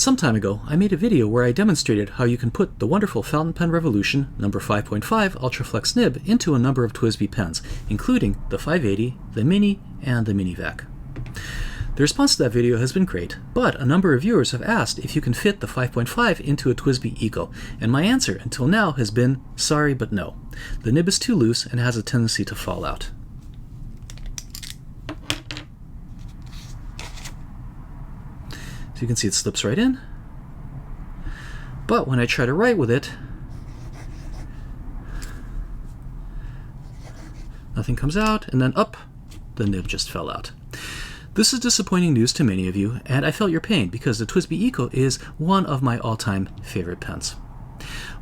Some time ago, I made a video where I demonstrated how you can put the wonderful Fountain Pen Revolution number 5.5 ultraflex nib into a number of TWSBI pens, including the 580, the Mini, and the Mini Vac. The response to that video has been great, but a number of viewers have asked if you can fit the 5.5 into a TWSBI ECO, and my answer until now has been sorry but no. The nib is too loose and has a tendency to fall out. So you can see it slips right in, but when I try to write with it, nothing comes out, and then up, the nib just fell out. This is disappointing news to many of you, and I felt your pain because the TWSBI ECO is one of my all-time favorite pens.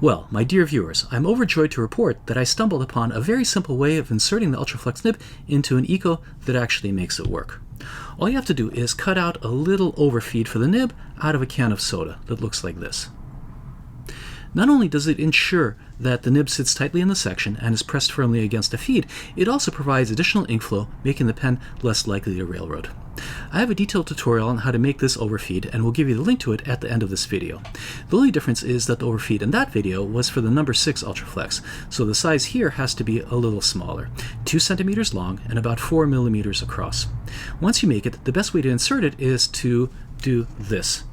Well, my dear viewers, I'm overjoyed to report that I stumbled upon a very simple way of inserting the ultraflex nib into an ECO that actually makes it work. All you have to do is cut out a little overfeed for the nib out of a can of soda that looks like this. Not only does it ensure that the nib sits tightly in the section and is pressed firmly against a feed, it also provides additional ink flow, making the pen less likely to railroad. I have a detailed tutorial on how to make this overfeed, and we'll give you the link to it at the end of this video. The only difference is that the overfeed in that video was for the number 6 ultraflex, so the size here has to be a little smaller, 2 centimeters long and about 4 millimeters across. Once you make it, the best way to insert it is to do this.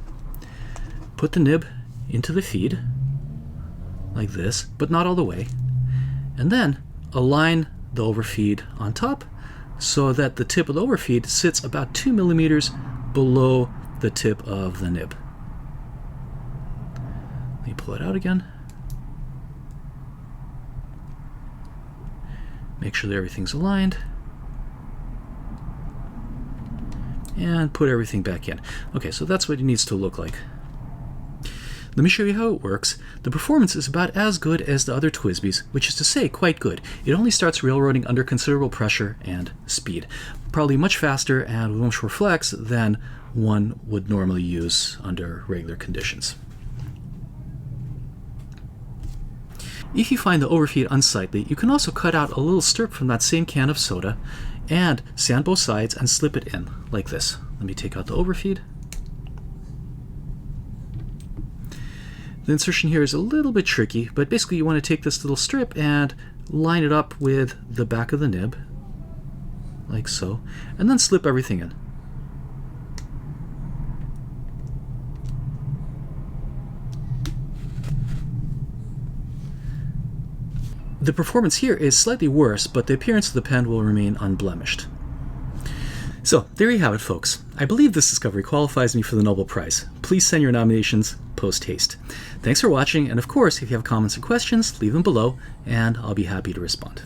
Put the nib into the feed, like this, but not all the way, and then align the overfeed on top so that the tip of the overfeed sits about 2 millimeters below the tip of the nib. Let me pull it out again. Make sure that everything's aligned. And put everything back in. Okay, so that's what it needs to look like. Let me show you how it works. The performance is about as good as the other TWSBIs, which is to say quite good. It only starts railroading under considerable pressure and speed. Probably much faster and with much more flex than one would normally use under regular conditions. If you find the overfeed unsightly, you can also cut out a little strip from that same can of soda and sand both sides and slip it in like this. Let me take out the overfeed. The insertion here is a little bit tricky, but basically you want to take this little strip and line it up with the back of the nib, like so, and then slip everything in. The performance here is slightly worse, but the appearance of the pen will remain unblemished. So, there you have it, folks. I believe this discovery qualifies me for the Nobel Prize. Please send your nominations post-haste. Thanks for watching, and of course, if you have comments or questions, leave them below, and I'll be happy to respond.